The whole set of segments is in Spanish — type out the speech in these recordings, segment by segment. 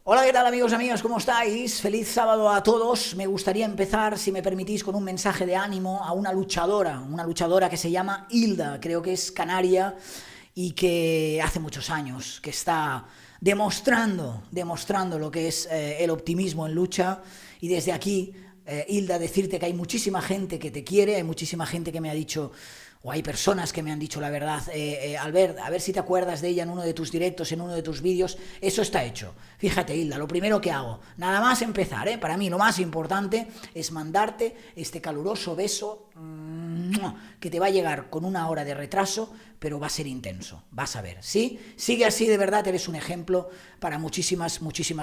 Hola, ¿qué tal amigos y amigas? ¿Cómo estáis? Feliz sábado a todos. Me gustaría empezar, si me permitís, con un mensaje de ánimo a una luchadora que se llama Hilda, creo que es canaria y que hace muchos años que está demostrando lo que es el optimismo en lucha. Y desde aquí, Hilda, decirte que hay muchísima gente que te quiere, hay muchísima gente que me ha dicho, o hay personas que me han dicho la verdad, Albert, a ver si te acuerdas de ella en uno de tus directos, en uno de tus vídeos. Eso está hecho. Fíjate, Hilda, lo primero que hago, nada más empezar, para mí lo más importante es mandarte este caluroso beso que te va a llegar con una hora de retraso, pero va a ser intenso, vas a ver, ¿sí? Sigue así, de verdad, eres un ejemplo para muchísimas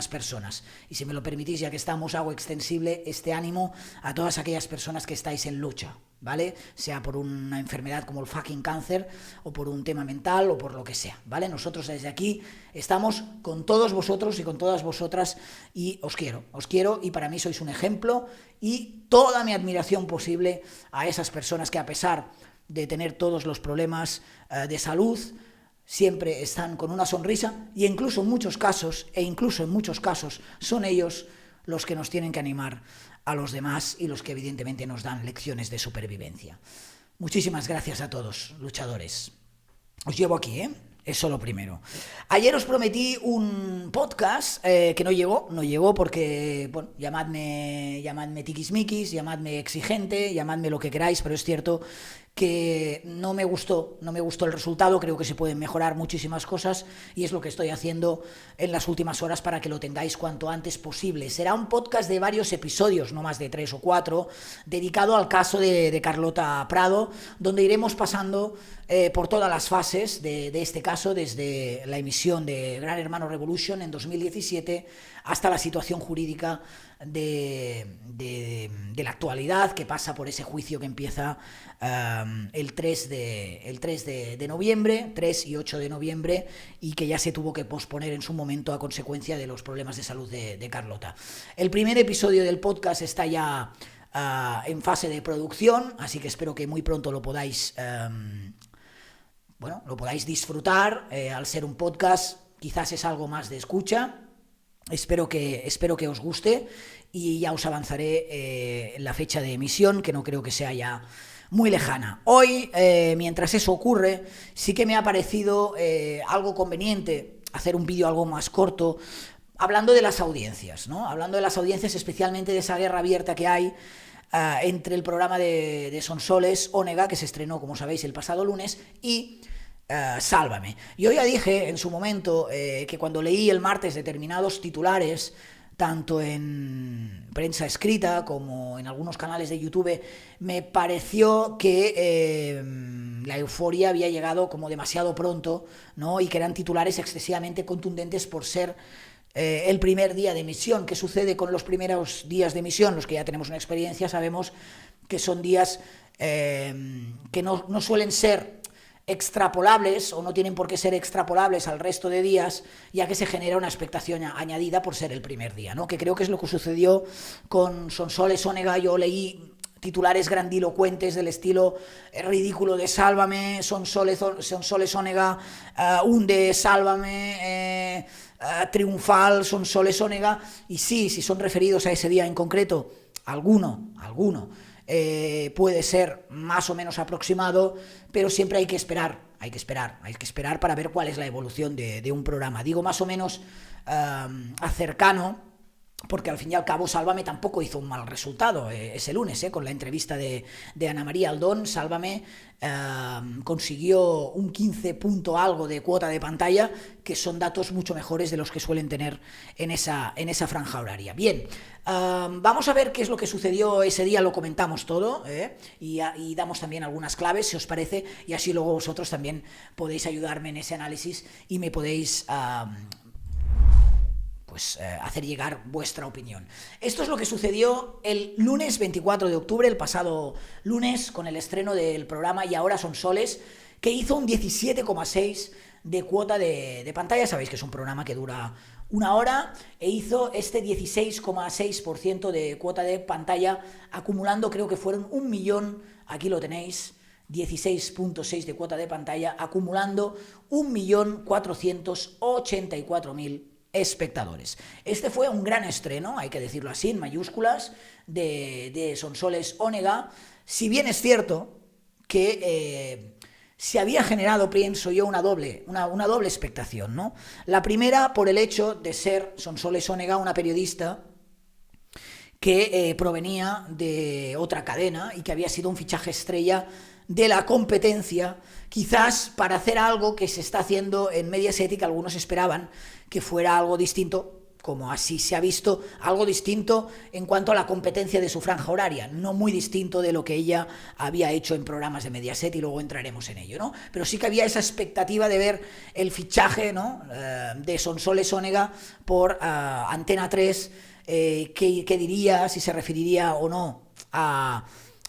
personas. Y si me lo permitís, ya que estamos, hago extensible este ánimo a todas aquellas personas que estáis en lucha, ¿vale? Sea por una enfermedad como el fucking cáncer, o por un tema mental, o por lo que sea, ¿vale? Nosotros desde aquí estamos con todos vosotros y con todas vosotras, y os quiero, y para mí sois un ejemplo, y toda mi admiración posible a esas personas que, a pesar de tener todos los problemas de salud, siempre están con una sonrisa, y incluso en muchos casos son ellos los que nos tienen que animar a los demás y los que evidentemente nos dan lecciones de supervivencia. Muchísimas gracias a todos, luchadores. Os llevo aquí, Eso lo primero. Ayer os prometí un podcast que no llegó porque, bueno, llamadme tiquismiquis, llamadme exigente, llamadme lo que queráis, pero es cierto que no me gustó el resultado. Creo que se pueden mejorar muchísimas cosas y es lo que estoy haciendo en las últimas horas para que lo tengáis cuanto antes posible. Será un podcast de varios episodios, no más de 3 o 4, dedicado al caso de Carlota Prado, donde iremos pasando por todas las fases de este caso, desde la emisión de Gran Hermano Revolution en 2017 hasta la situación jurídica de la actualidad, que pasa por ese juicio que empieza el 3 de noviembre, 3 y 8 de noviembre, y que ya se tuvo que posponer en su momento a consecuencia de los problemas de salud de Carlota. El primer episodio del podcast está ya en fase de producción, así que espero que muy pronto lo podáis disfrutar. Al ser un podcast, quizás es algo más de escucha. Espero que os guste, y ya os avanzaré la fecha de emisión, que no creo que sea ya muy lejana. Hoy, mientras eso ocurre, sí que me ha parecido algo conveniente hacer un vídeo algo más corto, hablando de las audiencias, ¿no? Hablando de las audiencias, especialmente de esa guerra abierta que hay entre el programa de Sonsoles Onega, que se estrenó, como sabéis, el pasado lunes, y Sálvame. Yo ya dije en su momento que cuando leí el martes determinados titulares, tanto en prensa escrita como en algunos canales de YouTube, me pareció que la euforia había llegado como demasiado pronto, ¿no? Y que eran titulares excesivamente contundentes por ser el primer día de emisión. ¿Qué sucede con los primeros días de emisión? Los que ya tenemos una experiencia sabemos que son días que no suelen ser extrapolables, o no tienen por qué ser extrapolables al resto de días, ya que se genera una expectación añadida por ser el primer día, ¿no? Que creo que es lo que sucedió con Sonsoles Onega. Yo leí titulares grandilocuentes del estilo ridículo de Sálvame, Sonsoles Onega hunde Sálvame, triunfal Sonsoles Onega, y sí, si son referidos a ese día en concreto, alguno puede ser más o menos aproximado, pero siempre hay que esperar para ver cuál es la evolución de un programa. Digo más o menos cercano, porque al fin y al cabo Sálvame tampoco hizo un mal resultado ese lunes, con la entrevista de Ana María Aldón. Sálvame consiguió un 15 punto algo de cuota de pantalla, que son datos mucho mejores de los que suelen tener en esa franja horaria. Bien, vamos a ver qué es lo que sucedió ese día, lo comentamos todo, y damos también algunas claves, si os parece, y así luego vosotros también podéis ayudarme en ese análisis y me podéis hacer llegar vuestra opinión. Esto es lo que sucedió el lunes 24 de octubre, el pasado lunes, con el estreno del programa Y ahora son soles, que hizo un 17,6 de cuota de pantalla. Sabéis que es un programa que dura una hora, e hizo este 16,6% de cuota de pantalla, acumulando, creo que fueron 1 millón, aquí lo tenéis, 16,6 de cuota de pantalla, acumulando 1.484.000 espectadores. Este fue un gran estreno, hay que decirlo así, en mayúsculas, de Sonsoles Onega, si bien es cierto que se había generado, pienso yo, una doble expectación, ¿no? La primera, por el hecho de ser Sonsoles Onega una periodista que provenía de otra cadena y que había sido un fichaje estrella de la competencia, quizás para hacer algo que se está haciendo en Mediaset y que algunos esperaban que fuera algo distinto, como así se ha visto, algo distinto en cuanto a la competencia de su franja horaria, no muy distinto de lo que ella había hecho en programas de Mediaset, y luego entraremos en ello, ¿no? Pero sí que había esa expectativa de ver el fichaje, ¿no?, de Sonsoles Onega por Antena 3, qué diría, si se referiría o no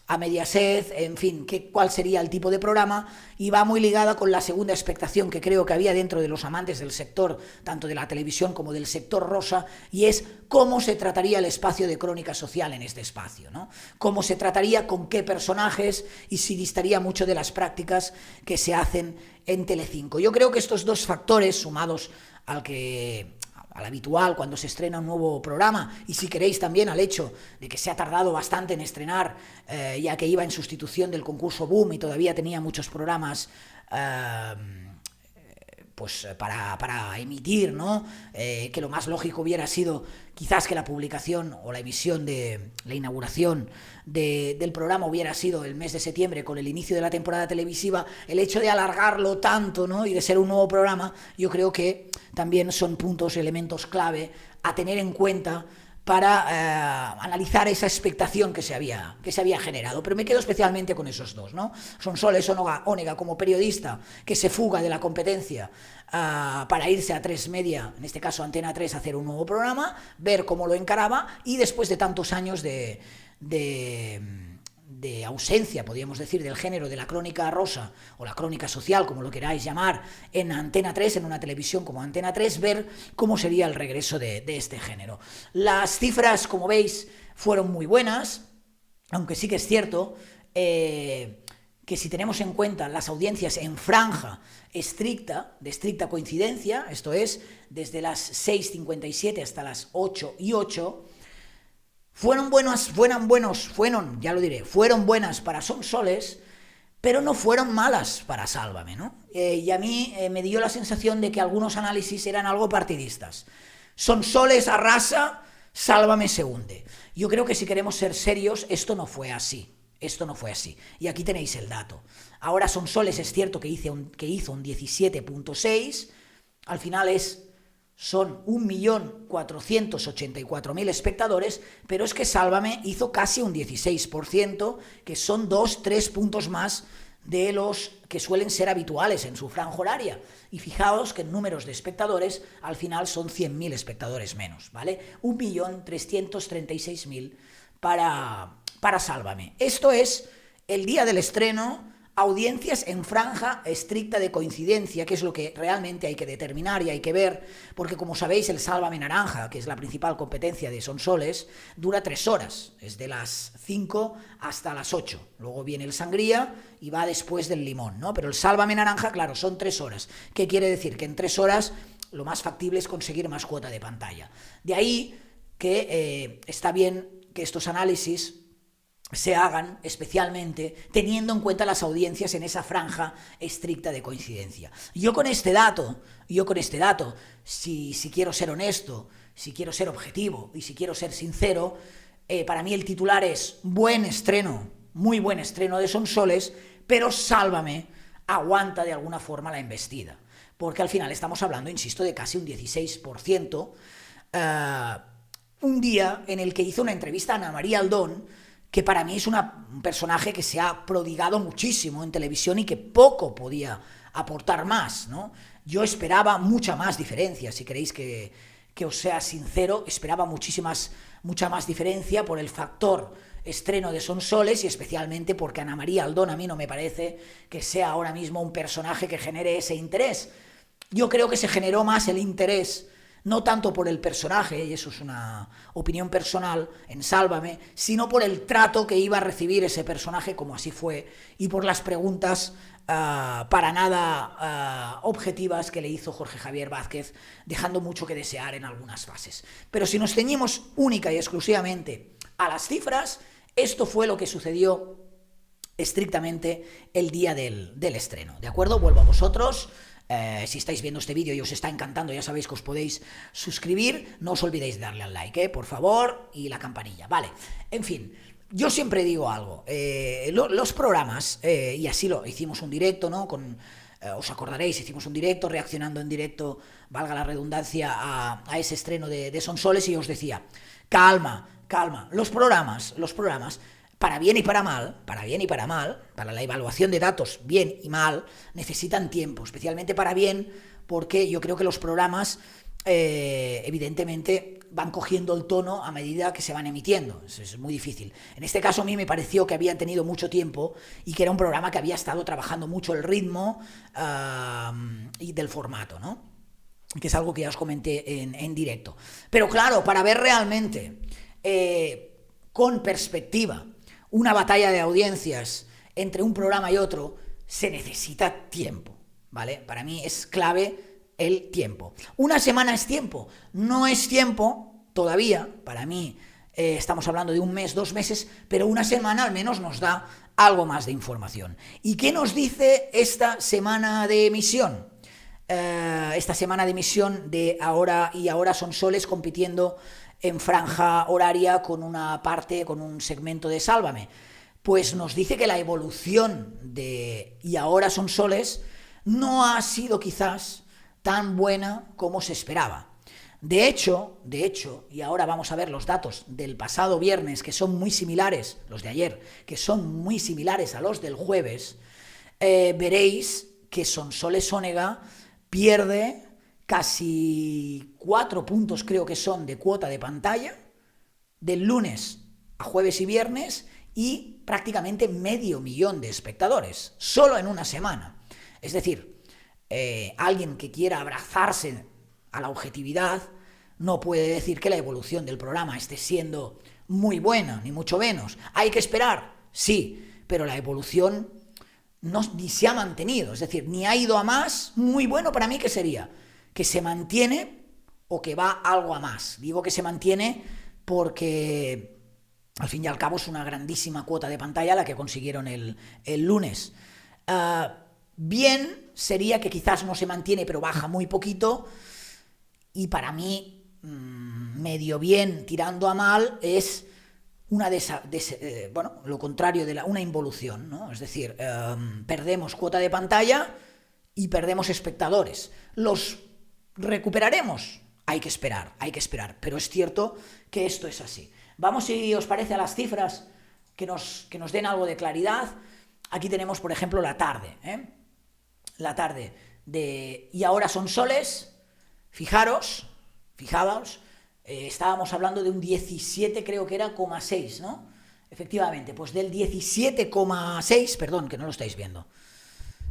a Mediaset, en fin, cuál sería el tipo de programa, y va muy ligada con la segunda expectación que creo que había dentro de los amantes del sector, tanto de la televisión como del sector rosa, y es cómo se trataría el espacio de crónica social en este espacio, ¿no? Cómo se trataría, con qué personajes, y si distaría mucho de las prácticas que se hacen en Telecinco. Yo creo que estos dos factores, sumados al habitual cuando se estrena un nuevo programa, y si queréis también al hecho de que se ha tardado bastante en estrenar, ya que iba en sustitución del concurso Boom y todavía tenía muchos programas pues para emitir, ¿no? Que lo más lógico hubiera sido quizás que la publicación o la emisión de la inauguración del programa hubiera sido el mes de septiembre, con el inicio de la temporada televisiva. El hecho de alargarlo tanto, ¿no?, y de ser un nuevo programa, yo creo que también son puntos, elementos clave a tener en cuenta para analizar esa expectación que se había generado. Pero me quedo especialmente con esos dos, ¿no? Sonsoles Onega como periodista que se fuga de la competencia para irse a 3 Media, en este caso Antena 3, a hacer un nuevo programa, ver cómo lo encaraba, y después de tantos años de ausencia, podríamos decir, del género de la crónica rosa o la crónica social, como lo queráis llamar, en Antena 3, en una televisión como Antena 3, ver cómo sería el regreso de este género. Las cifras, como veis, fueron muy buenas, aunque sí que es cierto que si tenemos en cuenta las audiencias en franja de estricta coincidencia, esto es, desde las 6:57 hasta las 8:08, fueron buenas para Sonsoles, pero no fueron malas para Sálvame, ¿no? Y a mí me dio la sensación de que algunos análisis eran algo partidistas. Sonsoles arrasa, Sálvame se hunde. Yo creo que si queremos ser serios, esto no fue así. Y aquí tenéis el dato. Ahora Sonsoles es cierto que hizo un 17.6, al final son 1.484.000 espectadores, pero es que Sálvame hizo casi un 16%, que son 2-3 puntos más de los que suelen ser habituales en su franja horaria. Y fijaos que en números de espectadores, al final son 100.000 espectadores menos, ¿vale? 1.336.000 para Sálvame. Esto es el día del estreno, audiencias en franja estricta de coincidencia, que es lo que realmente hay que determinar y hay que ver, porque como sabéis, el Sálvame Naranja, que es la principal competencia de Sonsoles, dura 3 horas, es de las 5 hasta las 8, luego viene el Sangría y va después del Limón, ¿no? Pero el Sálvame Naranja, claro, son 3 horas. ¿Qué quiere decir? Que en 3 horas lo más factible es conseguir más cuota de pantalla. De ahí que está bien que estos análisis se hagan especialmente teniendo en cuenta las audiencias en esa franja estricta de coincidencia. Yo con este dato, si quiero ser honesto, si quiero ser objetivo y si quiero ser sincero, para mí el titular es buen estreno, muy buen estreno de Sonsoles, pero Sálvame aguanta de alguna forma la embestida, porque al final estamos hablando, insisto, de casi un 16%, un día en el que hizo una entrevista a Ana María Aldón, que para mí es un personaje que se ha prodigado muchísimo en televisión y que poco podía aportar más, ¿no? Yo esperaba mucha más diferencia, si queréis que os sea sincero, esperaba mucha más diferencia por el factor estreno de Sonsoles y especialmente porque Ana María Aldón a mí no me parece que sea ahora mismo un personaje que genere ese interés. Yo creo que se generó más el interés no tanto por el personaje, y eso es una opinión personal en Sálvame, sino por el trato que iba a recibir ese personaje, como así fue, y por las preguntas para nada objetivas que le hizo Jorge Javier Vázquez, dejando mucho que desear en algunas fases. Pero si nos ceñimos única y exclusivamente a las cifras, esto fue lo que sucedió estrictamente el día del estreno, ¿de acuerdo? Vuelvo a vosotros. Si estáis viendo este vídeo y os está encantando, ya sabéis que os podéis suscribir, no os olvidéis de darle al like, por favor, y la campanilla, vale. En fin, yo siempre digo algo, los programas, y así lo hicimos un directo, ¿no? Os acordaréis, hicimos un directo reaccionando en directo, valga la redundancia, a ese estreno de Sonsoles, y os decía, calma, los programas, para bien y para mal, para la evaluación de datos, bien y mal, necesitan tiempo, especialmente para bien, porque yo creo que los programas, evidentemente, van cogiendo el tono a medida que se van emitiendo. Eso es muy difícil. En este caso, a mí me pareció que habían tenido mucho tiempo y que era un programa que había estado trabajando mucho el ritmo y del formato, ¿no? Que es algo que ya os comenté en directo. Pero claro, para ver realmente, con perspectiva, una batalla de audiencias entre un programa y otro, se necesita tiempo, ¿vale? Para mí es clave el tiempo. ¿Una semana es tiempo? No es tiempo todavía, para mí estamos hablando de un mes, 2 meses, pero una semana al menos nos da algo más de información. ¿Y qué nos dice esta semana de emisión? Esta semana de emisión de Ahora y Ahora Sonsoles compitiendo en franja horaria con un segmento de Sálvame. Pues nos dice que la evolución de Y Ahora Sonsoles no ha sido quizás tan buena como se esperaba. De hecho, y ahora vamos a ver los datos del pasado viernes, que son muy similares, los de ayer, que son muy similares a los del jueves, veréis que Sonsoles Onega pierde casi 4 puntos, creo que son, de cuota de pantalla, del lunes a jueves y viernes, y prácticamente 500.000 de espectadores, solo en una semana. Es decir, alguien que quiera abrazarse a la objetividad no puede decir que la evolución del programa esté siendo muy buena, ni mucho menos. ¿Hay que esperar? Sí, pero la evolución ni se ha mantenido, es decir, ni ha ido a más. Muy bueno para mí, ¿qué sería? Que se mantiene o que va algo a más. Digo que se mantiene porque al fin y al cabo es una grandísima cuota de pantalla la que consiguieron el lunes. Bien sería que quizás no se mantiene, pero baja muy poquito, y para mí medio bien tirando a mal es lo contrario de una involución, ¿no? Es decir, perdemos cuota de pantalla y perdemos espectadores. ¿Los recuperaremos? Hay que esperar, pero es cierto que esto es así. Vamos, si os parece, a las cifras que nos den algo de claridad. Aquí tenemos, por ejemplo, la tarde, la tarde de Y Ahora Sonsoles. Fijaos, estábamos hablando de un 17, creo que era, 6, ¿no? Efectivamente, pues del 17,6, perdón, que no lo estáis viendo,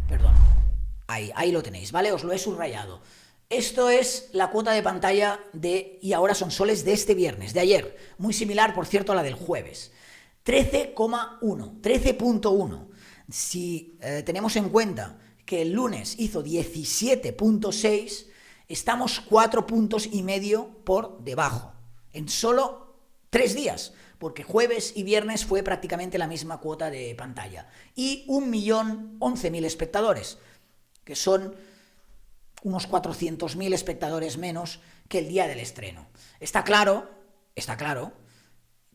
perdón, ahí lo tenéis, ¿vale? Os lo he subrayado. Esto es la cuota de pantalla de Y Ahora Sonsoles de este viernes, de ayer, muy similar, por cierto, a la del jueves. 13,1. Si tenemos en cuenta que el lunes hizo 17,6, estamos 4,5 puntos por debajo, en solo 3 días, porque jueves y viernes fue prácticamente la misma cuota de pantalla. Y 1.011.000 espectadores, que son unos 400.000 espectadores menos que el día del estreno. Está claro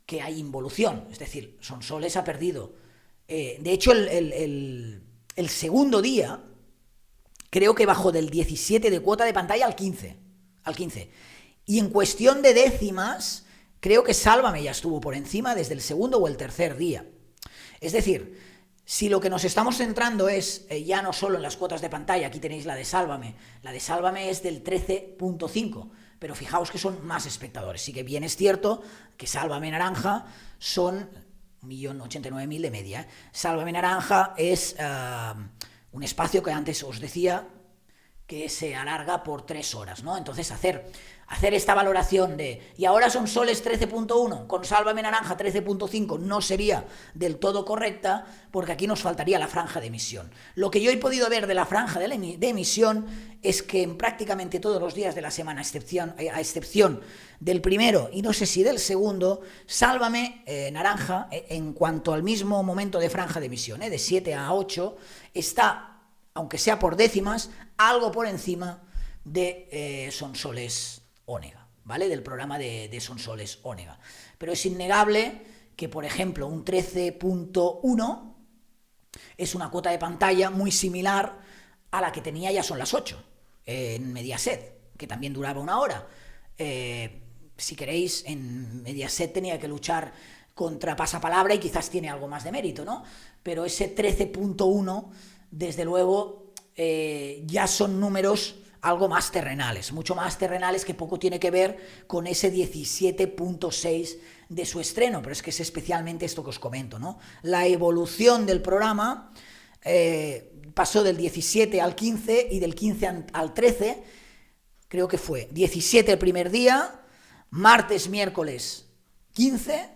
que hay involución, es decir, Sonsoles ha perdido. De hecho, el segundo día creo que bajó del 17 de cuota de pantalla al 15. Y en cuestión de décimas, creo que Sálvame ya estuvo por encima desde el segundo o el tercer día. Es decir, si lo que nos estamos centrando es ya no solo en las cuotas de pantalla, aquí tenéis la de Sálvame es del 13,5, pero fijaos que son más espectadores. Sí que bien es cierto que Sálvame Naranja son 1.089.000 de media. Sálvame Naranja es un espacio que antes os decía que se alarga por 3 horas, ¿no? Entonces hacer esta valoración de, y ahora Sonsoles 13.1, con Sálvame Naranja 13.5 no sería del todo correcta, porque aquí nos faltaría la franja de emisión. Lo que yo he podido ver de la franja de emisión es que en prácticamente todos los días de la semana, a excepción del primero y no sé si del segundo, Sálvame Naranja, en cuanto al mismo momento de franja de emisión, de 7 a 8, está, aunque sea por décimas, algo por encima de Sonsoles Onega, ¿vale? Del programa de Sonsoles Onega. Pero es innegable que, por ejemplo, un 13.1 es una cuota de pantalla muy similar a la que tenía Ya son las 8 en Mediaset, que también duraba 1 hora. Si queréis, en Mediaset tenía que luchar contra Pasapalabra y quizás tiene algo más de mérito, ¿no? Pero ese 13.1, desde luego, ya son números algo más terrenales, mucho más terrenales, que poco tiene que ver con ese 17.6 de su estreno, pero es que es especialmente esto que os comento, ¿no? La evolución del programa pasó del 17 al 15 y del 15 al 13, creo que fue 17 el primer día, martes, miércoles 15,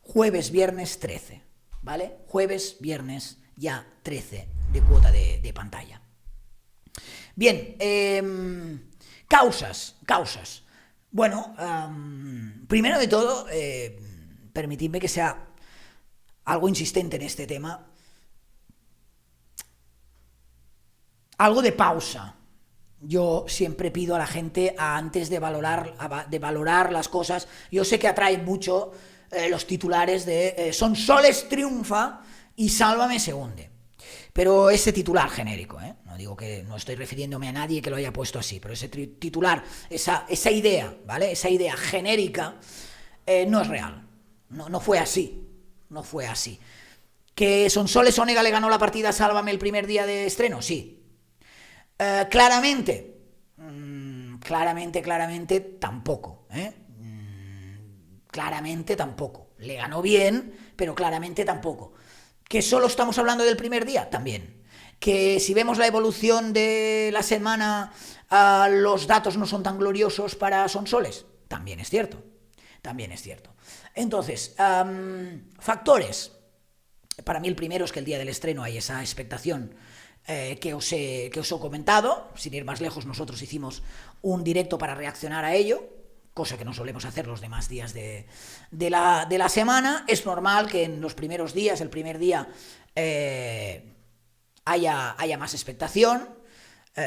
jueves, viernes 13, ¿vale? Jueves, viernes ya 13 de cuota de pantalla. Bien, causas. Bueno, primero de todo, permitidme que sea algo insistente en este tema, algo de pausa. Yo siempre pido a la gente, antes de valorar las cosas, yo sé que atraen mucho los titulares de Sonsoles triunfa y Sálvame se hunde. Pero ese titular genérico, no digo que, no estoy refiriéndome a nadie que lo haya puesto así, pero ese titular, esa idea, ¿vale? Esa idea genérica no es real, no fue así, no fue así. ¿Que Sonsoles Onega le ganó la partida a Sálvame el primer día de estreno? Sí. Claramente tampoco, claramente tampoco. Le ganó bien, pero claramente tampoco. ¿Que solo estamos hablando del primer día? También. ¿Que si vemos la evolución de la semana, los datos no son tan gloriosos para Sonsoles? También es cierto. Entonces, factores. Para mí el primero es que el día del estreno hay esa expectación que os he comentado. Sin ir más lejos, nosotros hicimos un directo para reaccionar a ello, cosa que no solemos hacer los demás días de la semana. Es normal que en los primeros días, el primer día, haya más expectación.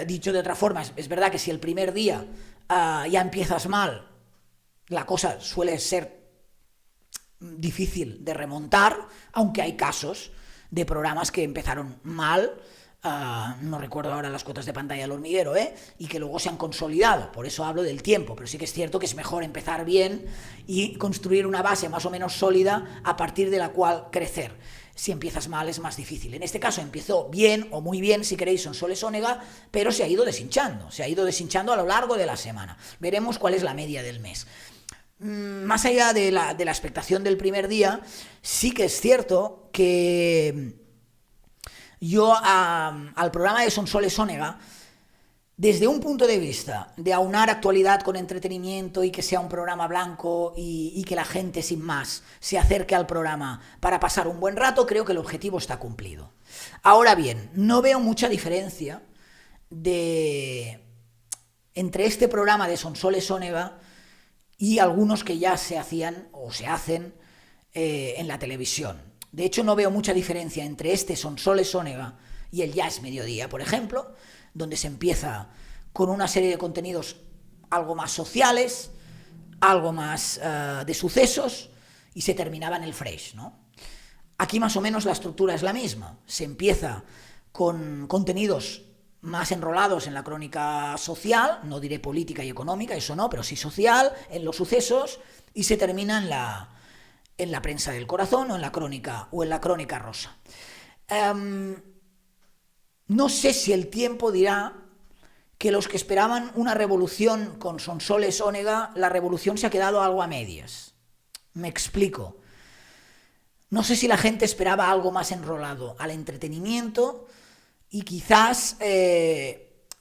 Dicho de otra forma, es verdad que si el primer día ya empiezas mal, la cosa suele ser difícil de remontar, aunque hay casos de programas que empezaron mal, no recuerdo ahora las cuotas de pantalla del hormiguero, y que luego se han consolidado. Por eso hablo del tiempo, pero sí que es cierto que es mejor empezar bien y construir una base más o menos sólida a partir de la cual crecer. Si empiezas mal es más difícil. En este caso empezó bien, o muy bien si queréis, Sonsoles Onega, pero se ha ido deshinchando a lo largo de la semana. Veremos cuál es la media del mes. Más allá de la expectación del primer día, sí que es cierto que yo al programa de Sonsoles Onega, desde un punto de vista de aunar actualidad con entretenimiento y que sea un programa blanco y que la gente sin más se acerque al programa para pasar un buen rato, creo que el objetivo está cumplido. Ahora bien, no veo mucha diferencia entre este programa de Sonsoles Onega y algunos que ya se hacían o se hacen en la televisión. De hecho, no veo mucha diferencia entre este Sonsoles Onega y el Ya es Mediodía, por ejemplo, donde se empieza con una serie de contenidos algo más sociales, algo más de sucesos, y se terminaba en el fresh, ¿no? Aquí más o menos la estructura es la misma. Se empieza con contenidos más enrolados en la crónica social, no diré política y económica, eso no, pero sí social, en los sucesos, y se termina en la prensa del corazón o en la crónica rosa. No sé si el tiempo dirá que los que esperaban una revolución con Sonsoles Onega, la revolución se ha quedado algo a medias. Me explico. No sé si la gente esperaba algo más enrolado al entretenimiento y quizás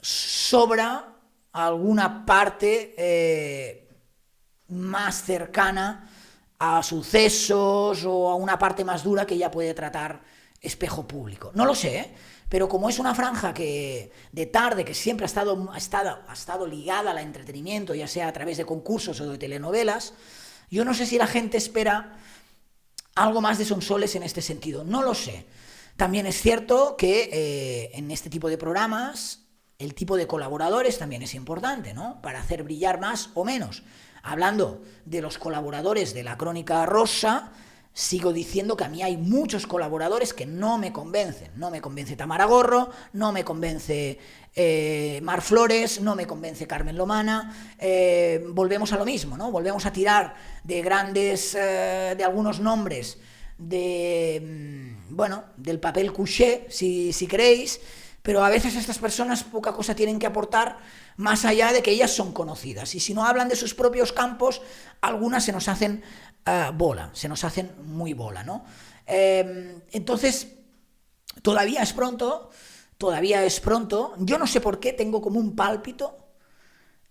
sobra alguna parte más cercana a sucesos o a una parte más dura que ya puede tratar Espejo Público. No lo sé, ¿eh? Pero como es una franja que de tarde que siempre ha estado ligada al entretenimiento, ya sea a través de concursos o de telenovelas, yo no sé si la gente espera algo más de Sonsoles en este sentido. No lo sé. También es cierto que en este tipo de programas el tipo de colaboradores también es importante, ¿no? Para hacer brillar más o menos. Hablando de los colaboradores de la Crónica Rosa, sigo diciendo que a mí hay muchos colaboradores que no me convencen. No me convence Tamara Gorro, no me convence Mar Flores, no me convence Carmen Lomana. Volvemos a lo mismo, ¿no? Volvemos a tirar de grandes, de algunos nombres, del papel couché, si queréis, pero a veces estas personas poca cosa tienen que aportar más allá de que ellas son conocidas. Y si no hablan de sus propios campos, algunas se nos hacen bola, se nos hacen muy bola, ¿no? Entonces, todavía es pronto. Yo no sé por qué tengo como un pálpito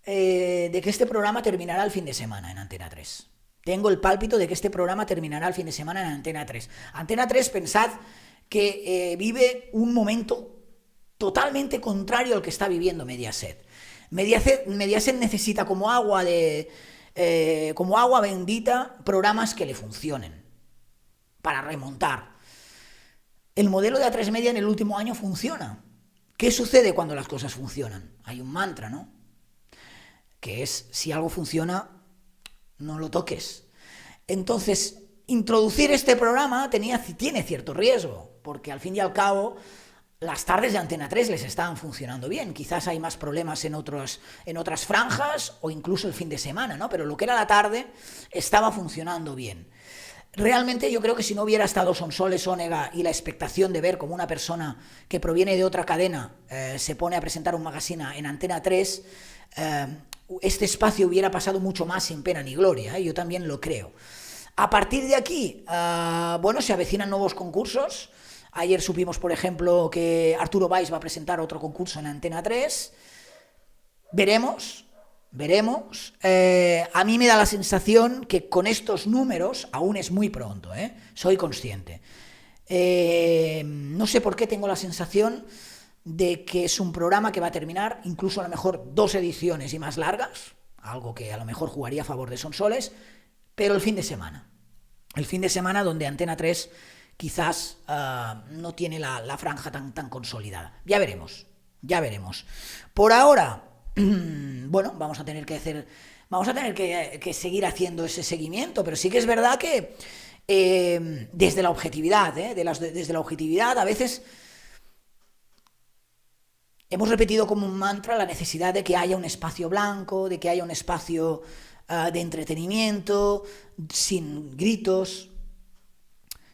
de que este programa terminará el fin de semana en Antena 3. Tengo el pálpito de que este programa terminará el fin de semana en Antena 3. Antena 3, pensad que vive un momento totalmente contrario al que está viviendo Mediaset. Mediaset necesita como agua bendita programas que le funcionen para remontar. El modelo de A3 Media en el último año funciona. ¿Qué sucede cuando las cosas funcionan? Hay un mantra, ¿no? Que es, si algo funciona, no lo toques. Entonces, introducir este programa tiene cierto riesgo, porque al fin y al cabo las tardes de Antena 3 les estaban funcionando bien. Quizás hay más problemas en otras franjas o incluso el fin de semana, ¿no? Pero lo que era la tarde estaba funcionando bien. Realmente yo creo que si no hubiera estado Sonsoles Onega y la expectación de ver cómo una persona que proviene de otra cadena se pone a presentar un magazine en Antena 3, este espacio hubiera pasado mucho más sin pena ni gloria, ¿eh? Yo también lo creo. A partir de aquí, se avecinan nuevos concursos. Ayer supimos, por ejemplo, que Arturo Valls va a presentar otro concurso en Antena 3. Veremos. A mí me da la sensación que con estos números, aún es muy pronto, soy consciente. No sé por qué tengo la sensación de que es un programa que va a terminar incluso a lo mejor 2 ediciones y más largas, algo que a lo mejor jugaría a favor de Sonsoles, pero el fin de semana donde Antena 3 quizás no tiene la franja tan consolidada. Ya veremos. Por ahora, vamos a tener que seguir haciendo ese seguimiento, pero sí que es verdad que desde la objetividad, desde la objetividad a veces hemos repetido como un mantra la necesidad de que haya un espacio blanco, de que haya un espacio de entretenimiento, sin gritos,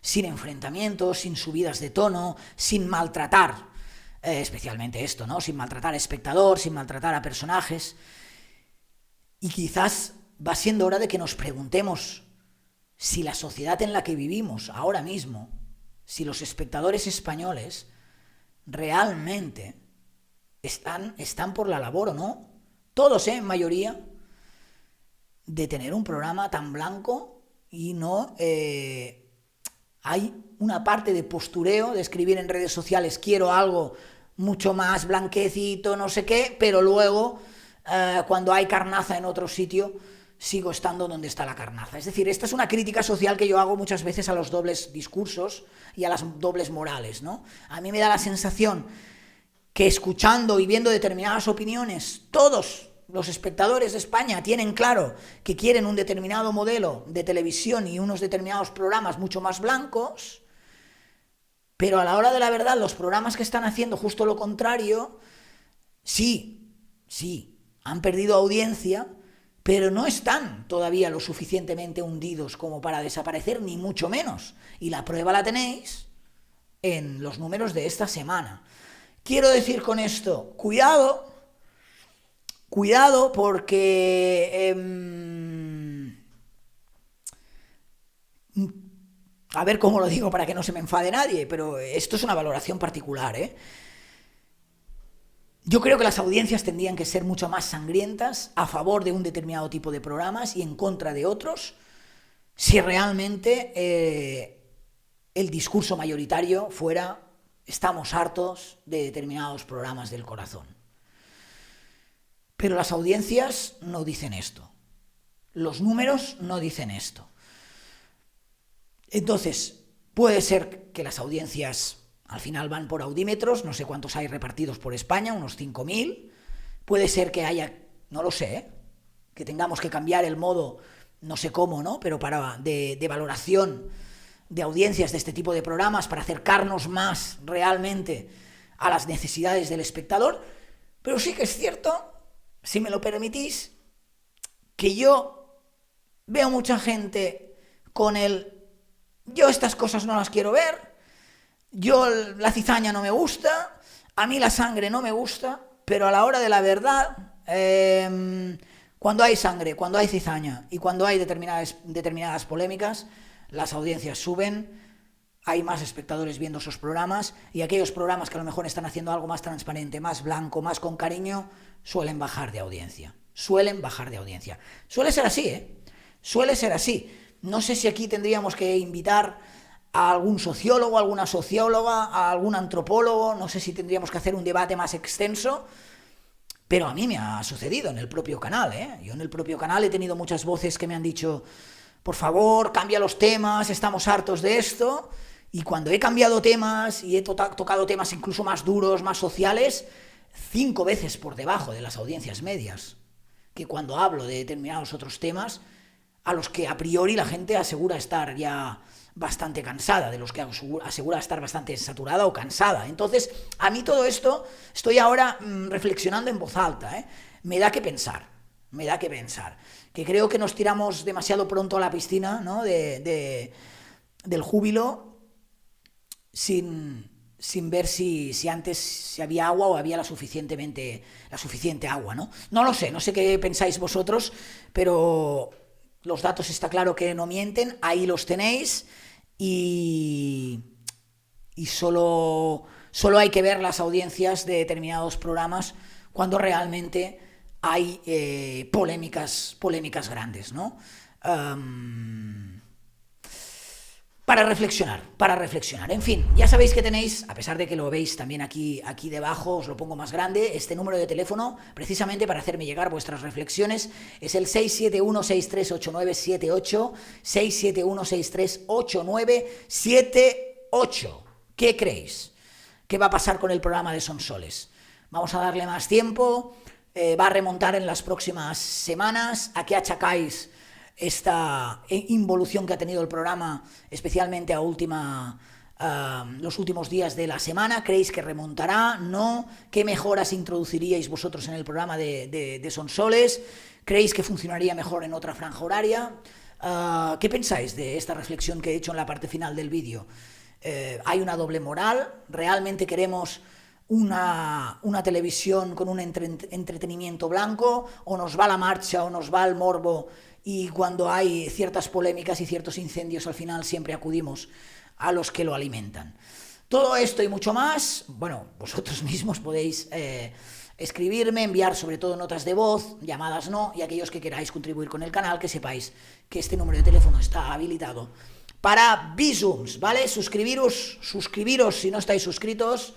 sin enfrentamientos, sin subidas de tono, sin maltratar, especialmente esto, ¿no? Sin maltratar a espectador, sin maltratar a personajes. Y quizás va siendo hora de que nos preguntemos si la sociedad en la que vivimos ahora mismo, si los espectadores españoles realmente están por la labor o no, todos, en mayoría, de tener un programa tan blanco y no hay una parte de postureo, de escribir en redes sociales quiero algo mucho más blanquecito, no sé qué, pero luego cuando hay carnaza en otro sitio sigo estando donde está la carnaza. Es decir, esta es una crítica social que yo hago muchas veces a los dobles discursos y a las dobles morales, ¿no? A mí me da la sensación que escuchando y viendo determinadas opiniones, todos los espectadores de España tienen claro que quieren un determinado modelo de televisión y unos determinados programas mucho más blancos, pero a la hora de la verdad los programas que están haciendo justo lo contrario, sí, han perdido audiencia, pero no están todavía lo suficientemente hundidos como para desaparecer, ni mucho menos. Y la prueba la tenéis en los números de esta semana. Quiero decir con esto, cuidado porque a ver cómo lo digo para que no se me enfade nadie, pero esto es una valoración particular, Yo creo que las audiencias tendrían que ser mucho más sangrientas a favor de un determinado tipo de programas y en contra de otros, si realmente el discurso mayoritario fuera estamos hartos de determinados programas del corazón. Pero las audiencias no dicen esto. Los números no dicen esto. Entonces, puede ser que las audiencias al final van por audímetros, no sé cuántos hay repartidos por España, unos 5.000. Puede ser que haya, no lo sé, que tengamos que cambiar el modo, no sé cómo, ¿no? Pero de valoración de audiencias de este tipo de programas para acercarnos más realmente a las necesidades del espectador. Pero sí que es cierto, si me lo permitís, que yo veo mucha gente con yo estas cosas no las quiero ver, yo la cizaña no me gusta, a mí la sangre no me gusta, pero a la hora de la verdad, cuando hay sangre, cuando hay cizaña y cuando hay determinadas polémicas, las audiencias suben, hay más espectadores viendo esos programas y aquellos programas que a lo mejor están haciendo algo más transparente, más blanco, más con cariño, suelen bajar de audiencia. Suelen bajar de audiencia. Suele ser así, ¿eh? Suele ser así. No sé si aquí tendríamos que invitar a algún sociólogo, a alguna socióloga, a algún antropólogo, no sé si tendríamos que hacer un debate más extenso, pero a mí me ha sucedido en el propio canal, ¿eh? Yo en el propio canal he tenido muchas voces que me han dicho, por favor, cambia los temas, estamos hartos de esto, y cuando he cambiado temas y he tocado temas incluso más duros, más sociales, 5 veces por debajo de las audiencias medias, que cuando hablo de determinados otros temas, a los que a priori la gente asegura estar ya bastante cansada, de los que asegura estar bastante saturada o cansada. Entonces, a mí todo esto, estoy ahora reflexionando en voz alta, ¿eh? Me da que pensar, que creo que nos tiramos demasiado pronto a la piscina, ¿no? del júbilo, sin ver si antes si había agua o había la suficiente agua, ¿no? No lo sé, no sé qué pensáis vosotros, pero los datos está claro que no mienten, ahí los tenéis y solo hay que ver las audiencias de determinados programas cuando realmente hay polémicas grandes, ¿no? Para reflexionar. En fin, ya sabéis que tenéis, a pesar de que lo veis también aquí debajo, os lo pongo más grande, este número de teléfono, precisamente para hacerme llegar vuestras reflexiones, es el 671-638978, 671-638978. ¿Qué creéis? ¿Qué va a pasar con el programa de Sonsoles? Vamos a darle más tiempo, va a remontar en las próximas semanas. ¿A qué achacáis esta involución que ha tenido el programa, especialmente los últimos días de la semana? ¿Creéis que remontará? ¿No? ¿Qué mejoras introduciríais vosotros en el programa de Sonsoles? ¿Creéis que funcionaría mejor en otra franja horaria? ¿Qué pensáis de esta reflexión que he hecho en la parte final del vídeo? ¿Hay una doble moral? ¿Realmente queremos una televisión con un entretenimiento blanco? ¿O nos va la marcha o nos va el morbo? Y cuando hay ciertas polémicas y ciertos incendios, al final siempre acudimos a los que lo alimentan. Todo esto y mucho más, bueno, vosotros mismos podéis escribirme, enviar sobre todo notas de voz, llamadas no, y aquellos que queráis contribuir con el canal, que sepáis que este número de teléfono está habilitado para Bizums, ¿vale? Suscribiros si no estáis suscritos.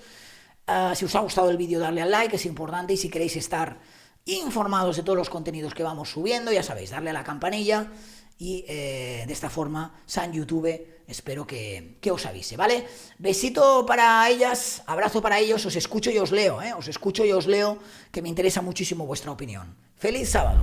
Si os ha gustado el vídeo, darle al like, es importante, y si queréis estar informados de todos los contenidos que vamos subiendo, ya sabéis, darle a la campanilla y de esta forma San YouTube espero que os avise, ¿vale? Besito para ellas, abrazo para ellos, os escucho y os leo, que me interesa muchísimo vuestra opinión. ¡Feliz sábado!